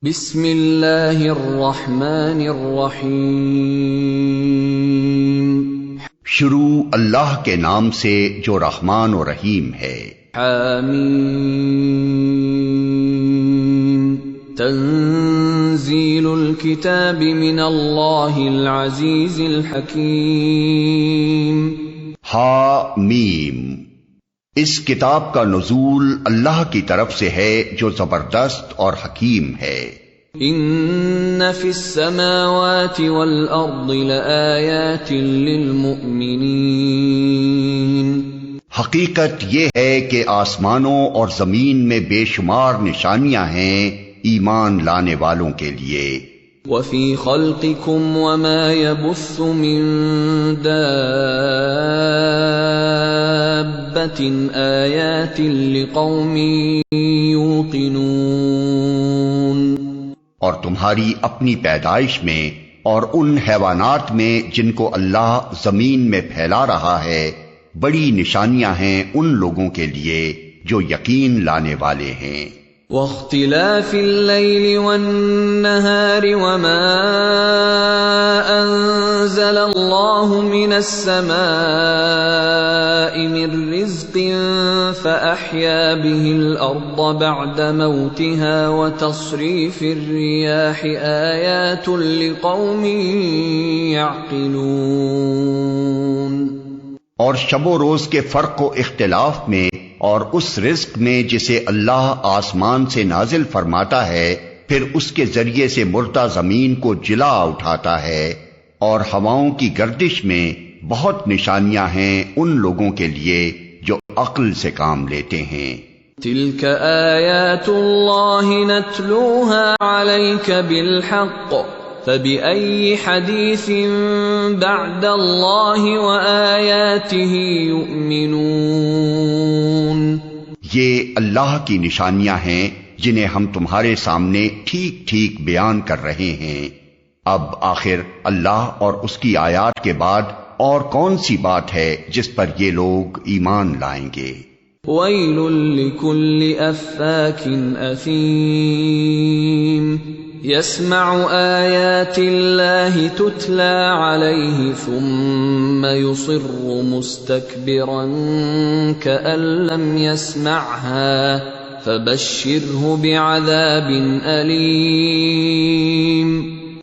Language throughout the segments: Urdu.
بسم اللہ الرحمن الرحیم شروع اللہ کے نام سے جو رحمان و رحیم ہے۔ حامیم تنزیل الکتاب من اللہ العزیز الحکیم۔ حامیم اس کتاب کا نزول اللہ کی طرف سے ہے جو زبردست اور حکیم ہے۔ ان فی السماوات والارض لآیات للمؤمنین۔ حقیقت یہ ہے کہ آسمانوں اور زمین میں بے شمار نشانیاں ہیں ایمان لانے والوں کے لیے۔ وفی خلقکم وما یبث من دابۃ آیات لقوم یوقنون۔ اور تمہاری اپنی پیدائش میں اور ان حیوانات میں جن کو اللہ زمین میں پھیلا رہا ہے بڑی نشانیاں ہیں ان لوگوں کے لیے جو یقین لانے والے ہیں۔ واختلاف اللیل والنہار وما انزل اللہ من السماء من رزق فأحیا به الارض بعد موتها وتصریف الریاح آیات لقوم یعقلون۔ اور شب و روز کے فرق و اختلاف میں اور اس رزق میں جسے اللہ آسمان سے نازل فرماتا ہے پھر اس کے ذریعے سے مردہ زمین کو جلا اٹھاتا ہے، اور ہواؤں کی گردش میں بہت نشانیاں ہیں ان لوگوں کے لیے جو عقل سے کام لیتے ہیں۔ تلک آیات اللہ نتلوها علیک بالحق فبأي حدیث بعد اللہ وآیاتہ یؤمنون۔ یہ اللہ کی نشانیاں ہیں جنہیں ہم تمہارے سامنے ٹھیک ٹھیک بیان کر رہے ہیں۔ اب آخر اللہ اور اس کی آیات کے بعد اور کون سی بات ہے جس پر یہ لوگ ایمان لائیں گے؟ ویل لکل افاک اثیم یسمع آیات اللہ تتلی علیہ ثم یصر مستکبرا کأن لم یسمعها فبشرہ بعذاب علیم۔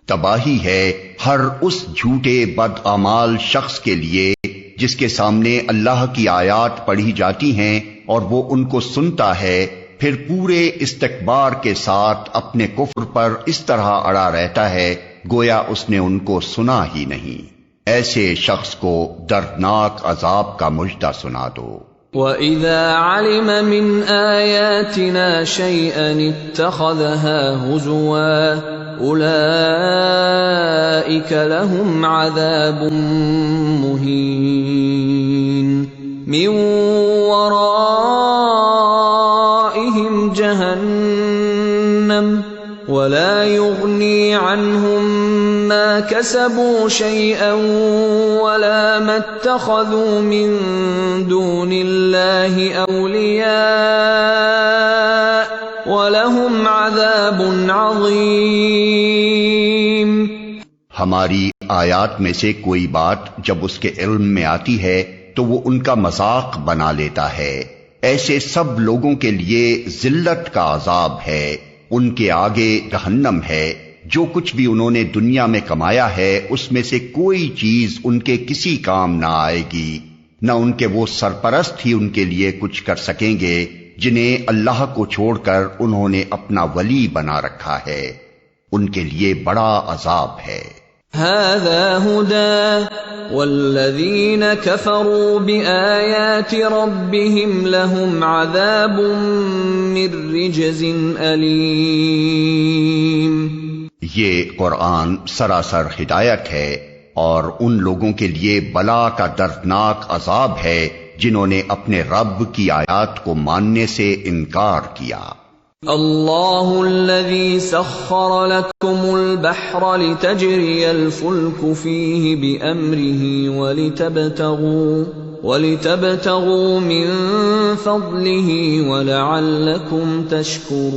تباہی ہے ہر اس جھوٹے بدعمال شخص کے لیے جس کے سامنے اللہ کی آیات پڑھی جاتی ہیں اور وہ ان کو سنتا ہے پھر پورے استکبار کے ساتھ اپنے کفر پر اس طرح اڑا رہتا ہے گویا اس نے ان کو سنا ہی نہیں۔ ایسے شخص کو دردناک عذاب کا مژدہ سنا دو۔ وَإِذَا عَلِمَ مِنْ آيَاتِنَا شَيْئًا اتَّخَذَهَا هُزُوًا أُولَئِكَ لَهُمْ عَذَابٌ مُهِينٌ مِّن وَرَائِهِمْ جَهَنَّمُ وَلَا يُغْنِي عَنْهُمْ مَا كَسَبُوا شَيْئًا وَلَا مَا اتَّخَذُوا مِن دُونِ اللَّهِ أَوْلِيَاءَ وَلَهُمْ عَذَابٌ عَظِيمٌ۔ ہماری آیات میں سے کوئی بات جب اس کے علم میں آتی ہے تو وہ ان کا مذاق بنا لیتا ہے۔ ایسے سب لوگوں کے لیے ذلت کا عذاب ہے، ان کے آگے جہنم ہے۔ جو کچھ بھی انہوں نے دنیا میں کمایا ہے اس میں سے کوئی چیز ان کے کسی کام نہ آئے گی، نہ ان کے وہ سرپرست ہی ان کے لیے کچھ کر سکیں گے جنہیں اللہ کو چھوڑ کر انہوں نے اپنا ولی بنا رکھا ہے۔ ان کے لیے بڑا عذاب ہے۔ هذا هدى والذین کفروا بآیات ربهم لهم عذاب من رجز علیم۔ یہ قرآن سراسر ہدایت ہے اور ان لوگوں کے لیے بلا کا دردناک عذاب ہے جنہوں نے اپنے رب کی آیات کو ماننے سے انکار کیا۔ اللہ الذی سخر لکم البحر لتجری الفلک فیہ بأمرہ ولتبتغوا من فضلہ ولعلکم تشکرون۔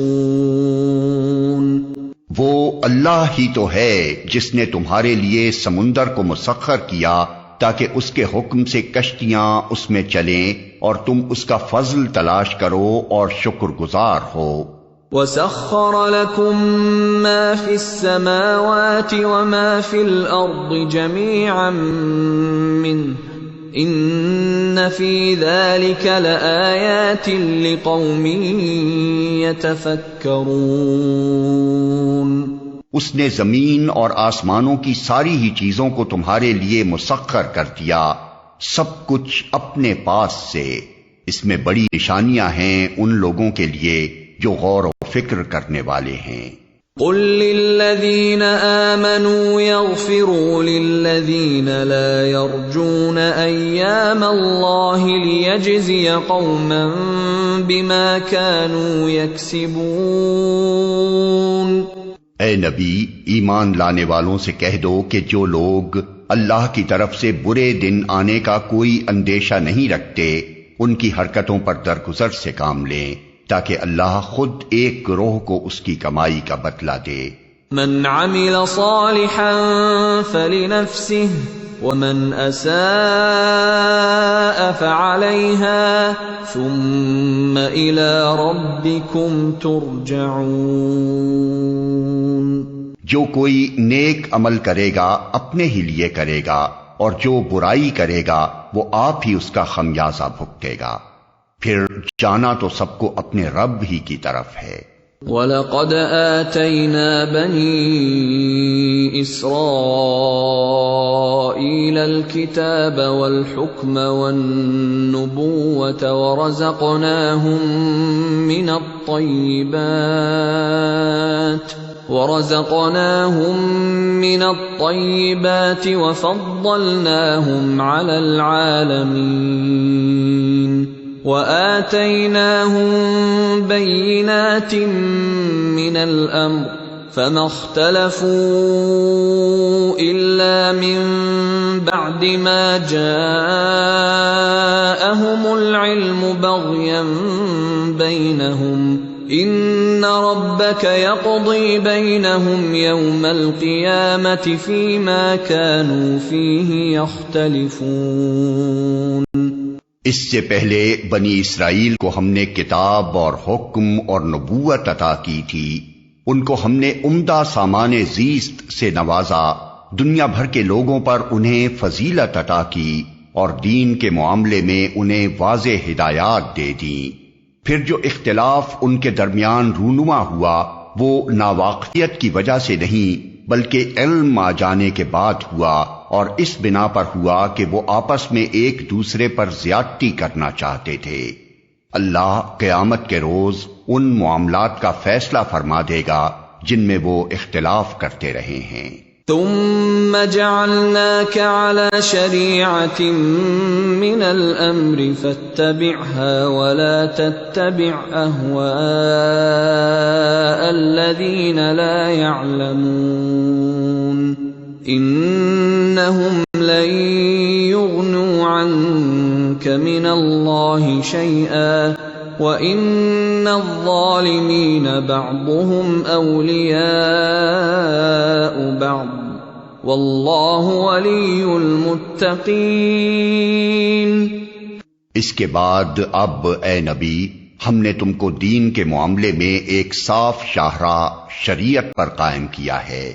وہ اللہ ہی تو ہے جس نے تمہارے لیے سمندر کو مسخر کیا تاکہ اس کے حکم سے کشتیاں اس میں چلیں اور تم اس کا فضل تلاش کرو اور شکر گزار ہو۔ وَسَخَّرَ لَكُم مَّا فِي السَّمَاوَاتِ وَمَا فِي الْأَرْضِ جَمِيعًا مِّنْهُ إِنَّ فِي ذَلِكَ لَآيَاتٍ لِقَوْمٍ يَتَفَكَّرُونَ۔ اس نے زمین اور آسمانوں کی ساری ہی چیزوں کو تمہارے لیے مسخر کر دیا، سب کچھ اپنے پاس سے، اس میں بڑی نشانیاں ہیں ان لوگوں کے لیے جو غور و فکر کرنے والے ہیں۔ قل للذین آمنوا یغفروا للذین لا یرجون ایام اللہ لیجزی قوما بما كانوا یکسبون۔ اے نبی، ایمان لانے والوں سے کہہ دو کہ جو لوگ اللہ کی طرف سے برے دن آنے کا کوئی اندیشہ نہیں رکھتے، ان کی حرکتوں پر درگزر سے کام لیں تاکہ اللہ خود ایک گروہ کو اس کی کمائی کا بدلہ دے۔ من عمل صالحا فلنفسه ومن اساء فعليها ثم الى ربكم ترجعون۔ جو کوئی نیک عمل کرے گا اپنے ہی لیے کرے گا، اور جو برائی کرے گا وہ آپ ہی اس کا خمیازہ بھگتے گا، پھر جانا تو سب کو اپنے رب ہی کی طرف ہے۔ وَلَقَدْ آتَيْنَا بَنِي إِسْرَائِيلَ الْكِتَابَ وَالْحُكْمَ وَالنُّبُوَّةَ ورزقناهم من الطيبات وفضلناهم على العالمين وآتيناهم بينات من الأمر فما اختلفوا إلا من بعد ما جاءهم العلم بغيا بينهم إن ربك يقضي بينهم يوم القيامة فيما كانوا فيه يختلفون۔ اس سے پہلے بنی اسرائیل کو ہم نے کتاب اور حکم اور نبوت عطا کی تھی، ان کو ہم نے عمدہ سامان زیست سے نوازا، دنیا بھر کے لوگوں پر انہیں فضیلت عطا کی اور دین کے معاملے میں انہیں واضح ہدایات دے دیں۔ پھر جو اختلاف ان کے درمیان رونما ہوا وہ ناواقفیت کی وجہ سے نہیں بلکہ علم آ جانے کے بعد ہوا، اور اس بنا پر ہوا کہ وہ آپس میں ایک دوسرے پر زیادتی کرنا چاہتے تھے۔ اللہ قیامت کے روز ان معاملات کا فیصلہ فرما دے گا جن میں وہ اختلاف کرتے رہے ہیں۔ ثم جعلناك على شريعة من الأمر فاتبعها ولا تتبع أهواء الذين لا يعلمون إنهم لن يغنوا عنك من الله شيئا وَإِنَّ الظَّالِمِينَ بَعْضُهُمْ أَوْلِيَاءُ بَعْضٍ وَاللَّهُ وَلِيُّ الْمُتَّقِينَ۔ اس کے بعد اب اے نبی، ہم نے تم کو دین کے معاملے میں ایک صاف شاہراہ شریعت پر قائم کیا ہے،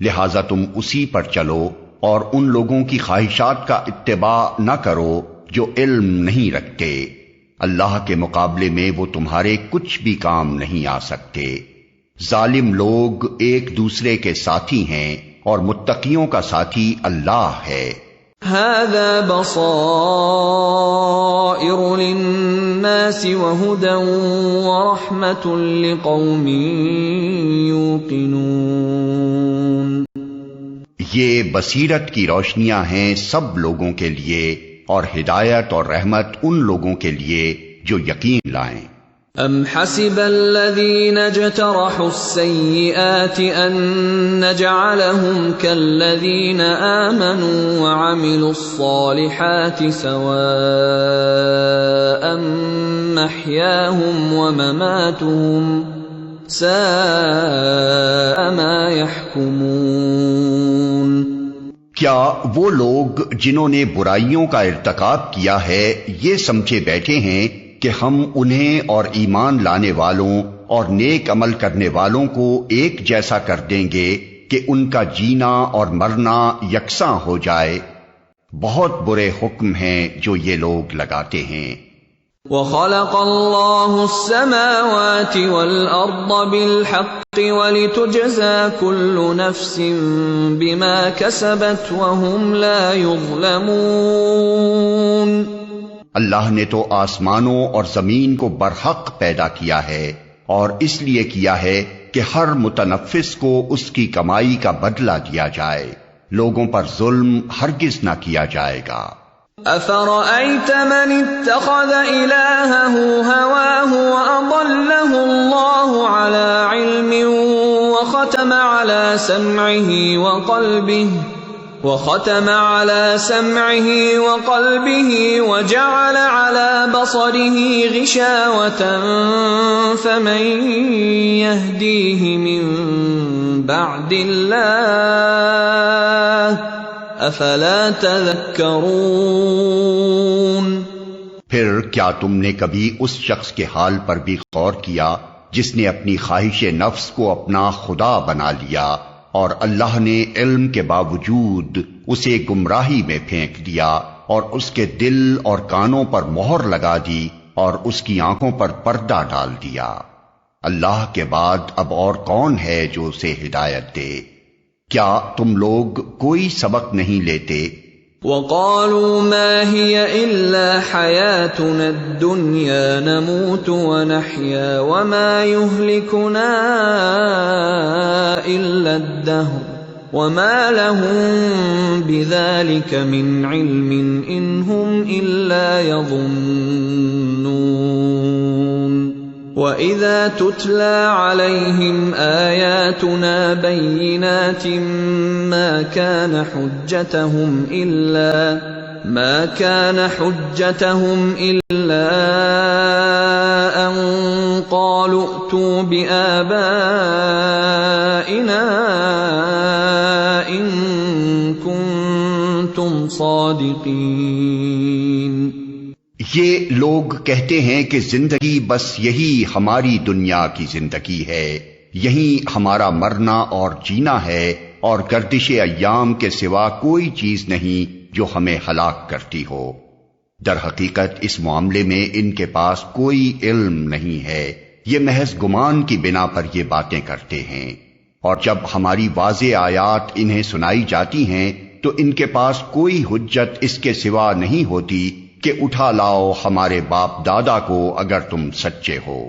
لہذا تم اسی پر چلو اور ان لوگوں کی خواہشات کا اتباع نہ کرو جو علم نہیں رکھتے۔ اللہ کے مقابلے میں وہ تمہارے کچھ بھی کام نہیں آ سکتے۔ ظالم لوگ ایک دوسرے کے ساتھی ہیں اور متقیوں کا ساتھی اللہ ہے۔ هذا بصائر للناس وهدى ورحمة لقوم يوقنون۔ یہ بصیرت کی روشنیاں ہیں سب لوگوں کے لیے، اور ہدایت اور رحمت ان لوگوں کے لیے جو یقین لائیں۔ ام حسب الذین اجترحوا السیئات ان نجعلهم كالذین آمنوا وعملوا الصالحات سواء محیاهم ومماتهم ساء ما يحكمون کیا وہ لوگ جنہوں نے برائیوں کا ارتکاب کیا ہے یہ سمجھے بیٹھے ہیں کہ ہم انہیں اور ایمان لانے والوں اور نیک عمل کرنے والوں کو ایک جیسا کر دیں گے کہ ان کا جینا اور مرنا یکساں ہو جائے؟ بہت برے حکم ہیں جو یہ لوگ لگاتے ہیں۔ وَخَلَقَ اللَّهُ السَّمَاوَاتِ وَالْأَرْضَ بِالْحَقِّ وَلِتُجْزَى كُلُّ نَفْسٍ بِمَا كَسَبَتْ وَهُمْ لَا يُظْلَمُونَ۔ اللہ نے تو آسمانوں اور زمین کو برحق پیدا کیا ہے، اور اس لیے کیا ہے کہ ہر متنفس کو اس کی کمائی کا بدلہ دیا جائے، لوگوں پر ظلم ہرگز نہ کیا جائے گا۔ أَفَرَأَيْتَ مَنِ اتَّخَذَ إِلَٰهَهُ هَوَاهُ وَأَضَلَّهُ اللَّهُ عَلَىٰ عِلْمٍ وَخَتَمَ عَلَىٰ سَمْعِهِ وَقَلْبِهِ وَجَعَلَ عَلَىٰ بَصَرِهِ غِشَاوَةً فَمَن يَهْدِيهِ مِن بَعْدِ اللَّهِ افلا تذکرون۔ پھر کیا تم نے کبھی اس شخص کے حال پر بھی غور کیا جس نے اپنی خواہش نفس کو اپنا خدا بنا لیا اور اللہ نے علم کے باوجود اسے گمراہی میں پھینک دیا اور اس کے دل اور کانوں پر مہر لگا دی اور اس کی آنکھوں پر پردہ ڈال دیا؟ اللہ کے بعد اب اور کون ہے جو اسے ہدایت دے؟ کیا تم لوگ کوئی سبق نہیں لیتے؟ وَقَالُوا مَا هِيَ إِلَّا حَيَاتُنَا الدُّنْيَا نَمُوتُ وَنَحْيَا وَمَا يُهْلِكُنَا إِلَّا الدَّهْرُ وَمَا لَهُم بِذَلِكَ مِنْ عِلْمٍ إِنْ هُمْ إِلَّا يَظُنُّونَ وَإِذَا تُتْلَى عَلَيْهِمْ آيَاتُنَا بَيِّنَاتٍ مَا كَانَ حُجَّتَهُمْ إِلَّا أَن قَالُوا ائْتُوا بِآبَائِنَا إِن كُنتُمْ صَادِقِينَ۔ یہ لوگ کہتے ہیں کہ زندگی بس یہی ہماری دنیا کی زندگی ہے، یہی ہمارا مرنا اور جینا ہے، اور گردش ایام کے سوا کوئی چیز نہیں جو ہمیں ہلاک کرتی ہو۔ در حقیقت اس معاملے میں ان کے پاس کوئی علم نہیں ہے، یہ محض گمان کی بنا پر یہ باتیں کرتے ہیں، اور جب ہماری واضح آیات انہیں سنائی جاتی ہیں تو ان کے پاس کوئی حجت اس کے سوا نہیں ہوتی کہ اٹھا لاؤ ہمارے باپ دادا کو اگر تم سچے ہو۔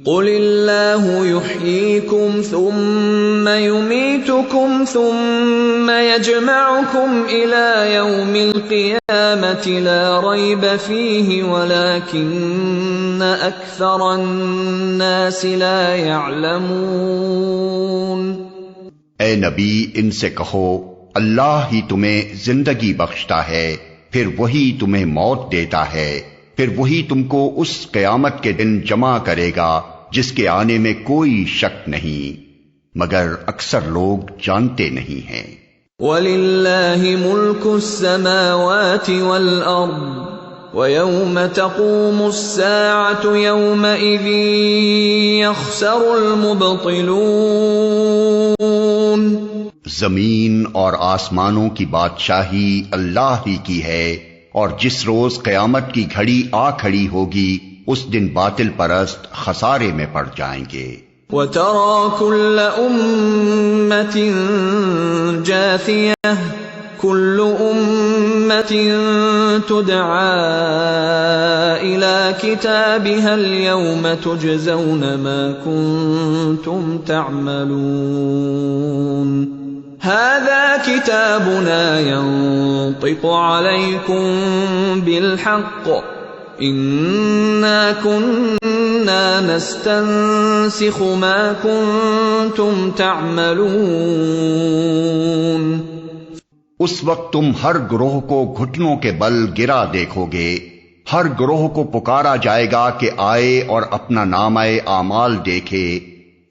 قل اللہ یحییکم ثم یمیتکم ثم یجمعکم الی یوم القیامة لا ریب فیہ ولکن اکثر الناس لا یعلمون۔ اے نبی ان سے کہو اللہ ہی تمہیں زندگی بخشتا ہے، پھر وہی تمہیں موت دیتا ہے، پھر وہی تم کو اس قیامت کے دن جمع کرے گا جس کے آنے میں کوئی شک نہیں، مگر اکثر لوگ جانتے نہیں ہیں۔ وَلِلَّهِ مُلْكُ السَّمَاوَاتِ وَالْأَرْضِ وَيَوْمَ تَقُومُ السَّاعَةُ يَوْمَئِذٍ يَخْسَرُ الْمُبْطِلُونَ۔ زمین اور آسمانوں کی بادشاہی اللہ ہی کی ہے، اور جس روز قیامت کی گھڑی آ کھڑی ہوگی اس دن باطل پرست خسارے میں پڑ جائیں گے۔ وَتَرَى كُلَّ أُمَّةٍ جَاثِيَةً كُلُّ أُمَّةٍ تُدْعَى إِلَى كِتَابِهَا الْيَوْمَ تُجْزَوْنَ مَا كُنتُمْ تَعْمَلُونَ هَذَا كِتَابُنَا يَنطِقُ عَلَيْكُمْ بِالْحَقِّ إِنَّا كُنَّا نَسْتَنسِخُ مَا كُنتُمْ تَعْمَلُونَ۔ اس وقت تم ہر گروہ کو گھٹنوں کے بل گرا دیکھو گے، ہر گروہ کو پکارا جائے گا کہ آئے اور اپنا نامہ اعمال دیکھے۔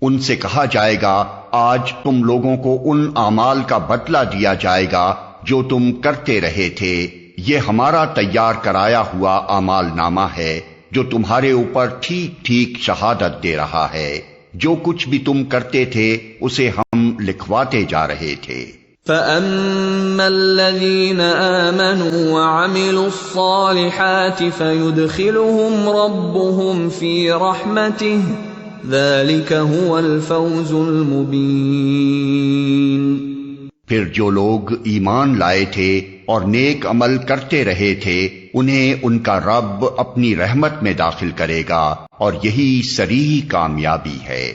ان سے کہا جائے گا آج تم لوگوں کو ان اعمال کا بدلہ دیا جائے گا جو تم کرتے رہے تھے. یہ ہمارا تیار کرایا ہوا اعمال نامہ ہے جو تمہارے اوپر ٹھیک ٹھیک شہادت دے رہا ہے. جو کچھ بھی تم کرتے تھے اسے ہم لکھواتے جا رہے تھے. فَأَمَّا الَّذِينَ آمَنُوا وَعَمِلُوا الصَّالِحَاتِ فَيُدْخِلُهُمْ رَبُّهُمْ فِي رَحْمَتِهِ ذَلِكَ هُوَ الْفَوْزُ الْمُبِينُ. پھر جو لوگ ایمان لائے تھے اور نیک عمل کرتے رہے تھے انہیں ان کا رب اپنی رحمت میں داخل کرے گا اور یہی صریح کامیابی ہے.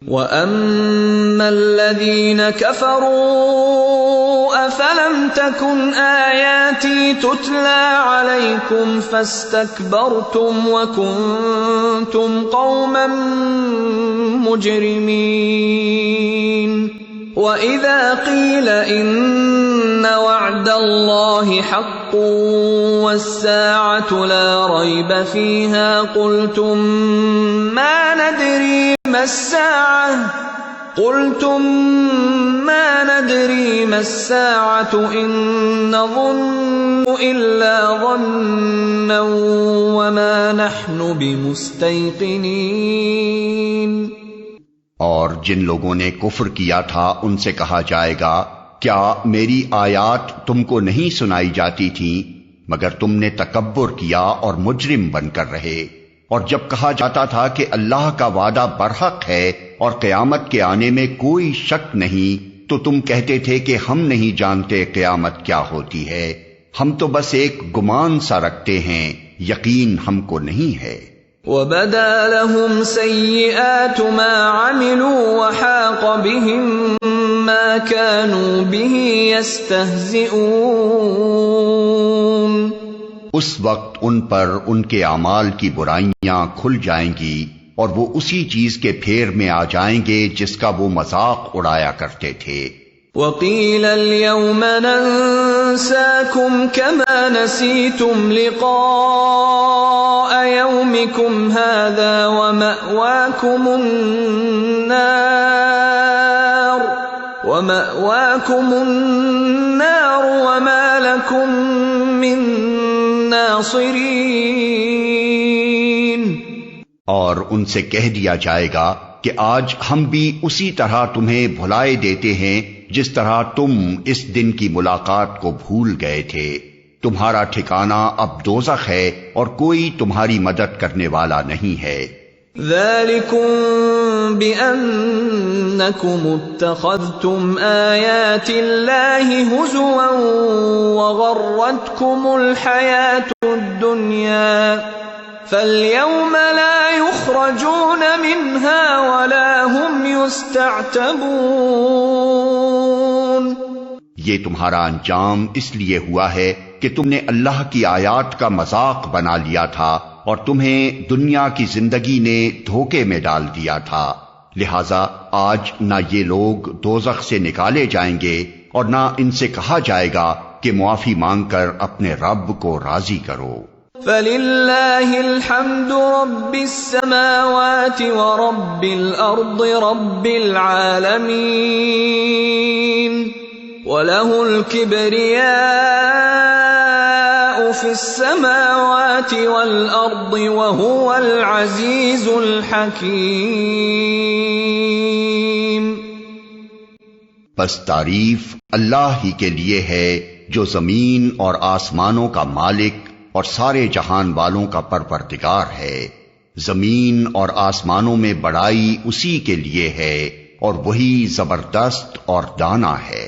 وَأَمَّا الَّذِينَ كَفَرُوا أَفَلَمْ تَكُنْ آيَاتِي تُتْلَى عَلَيْكُمْ فَاسْتَكْبَرْتُمْ وَكُنْتُمْ قَوْمًا مُجْرِمِينَ. وَإِذَا قِيلَ إِنَّ وَعْدَ اللَّهِ حَقٌّ وَالسَّاعَةُ لَا رَيْبَ فِيهَا قُلْتُمْ مَا نَدْرِي مَا السَّاعَةُ إِن نَّظُنُّ إِلَّا ظَنًّا وَمَا نَحْنُ بِمُسْتَيْقِنِينَ. اور جن لوگوں نے کفر کیا تھا ان سے کہا جائے گا کیا میری آیات تم کو نہیں سنائی جاتی تھیں مگر تم نے تکبر کیا اور مجرم بن کر رہے. اور جب کہا جاتا تھا کہ اللہ کا وعدہ برحق ہے اور قیامت کے آنے میں کوئی شک نہیں تو تم کہتے تھے کہ ہم نہیں جانتے قیامت کیا ہوتی ہے، ہم تو بس ایک گمان سا رکھتے ہیں، یقین ہم کو نہیں ہے. وَبَدَا لَهُمْ سَيِّئَاتُ مَا عَمِلُوا وَحَاقَ بِهِم مَّا كَانُوا بِهِ يَسْتَهْزِئُونَ. اس وقت ان پر ان کے اعمال کی برائیاں کھل جائیں گی اور وہ اسی چیز کے پھیر میں آ جائیں گے جس کا وہ مذاق اڑایا کرتے تھے. وَقِيلَ الْيَوْمَ نَنسَاكُمْ كَمَا نَسِيتُمْ لِقَاءَ يَوْمِكُمْ هَذَا وَمَأْوَاكُمُ النَّارُ وَمَا لَكُمْ مِن ناصرین. اور ان سے کہہ دیا جائے گا کہ آج ہم بھی اسی طرح تمہیں بھلائے دیتے ہیں جس طرح تم اس دن کی ملاقات کو بھول گئے تھے. تمہارا ٹھکانہ اب دوزخ ہے اور کوئی تمہاری مدد کرنے والا نہیں ہے. ذَلِكُمْ بِأَنَّكُمُ اتَّخَذْتُمْ آيَاتِ اللَّهِ هُزُوًا وَغَرَّتْكُمُ الْحَيَاةُ الدُّنْيَا فَالْيَوْمَ لَا يُخْرَجُونَ مِنْهَا وَلَا هُمْ يُسْتَعْتَبُونَ. یہ تمہارا انجام اس لیے ہوا ہے کہ تم نے اللہ کی آیات کا مذاق بنا لیا تھا اور تمہیں دنیا کی زندگی نے دھوکے میں ڈال دیا تھا. لہذا آج نہ یہ لوگ دوزخ سے نکالے جائیں گے اور نہ ان سے کہا جائے گا کہ معافی مانگ کر اپنے رب کو راضی کرو. فَلِلَّهِ الْحَمْدُ رَبِّ السَّمَاوَاتِ وَرَبِّ الْأَرْضِ رَبِّ الْعَالَمِينَ وَلَهُ الْكِبْرِيَاءُ فِي السَّمَاوَاتِ وَالْأَرْضِ وَهُوَ الْعَزِيزُ الْحَكِيمُ. بس تعریف اللہ ہی کے لیے ہے جو زمین اور آسمانوں کا مالک اور سارے جہان والوں کا پروردگار ہے. زمین اور آسمانوں میں بڑائی اسی کے لیے ہے اور وہی زبردست اور دانا ہے.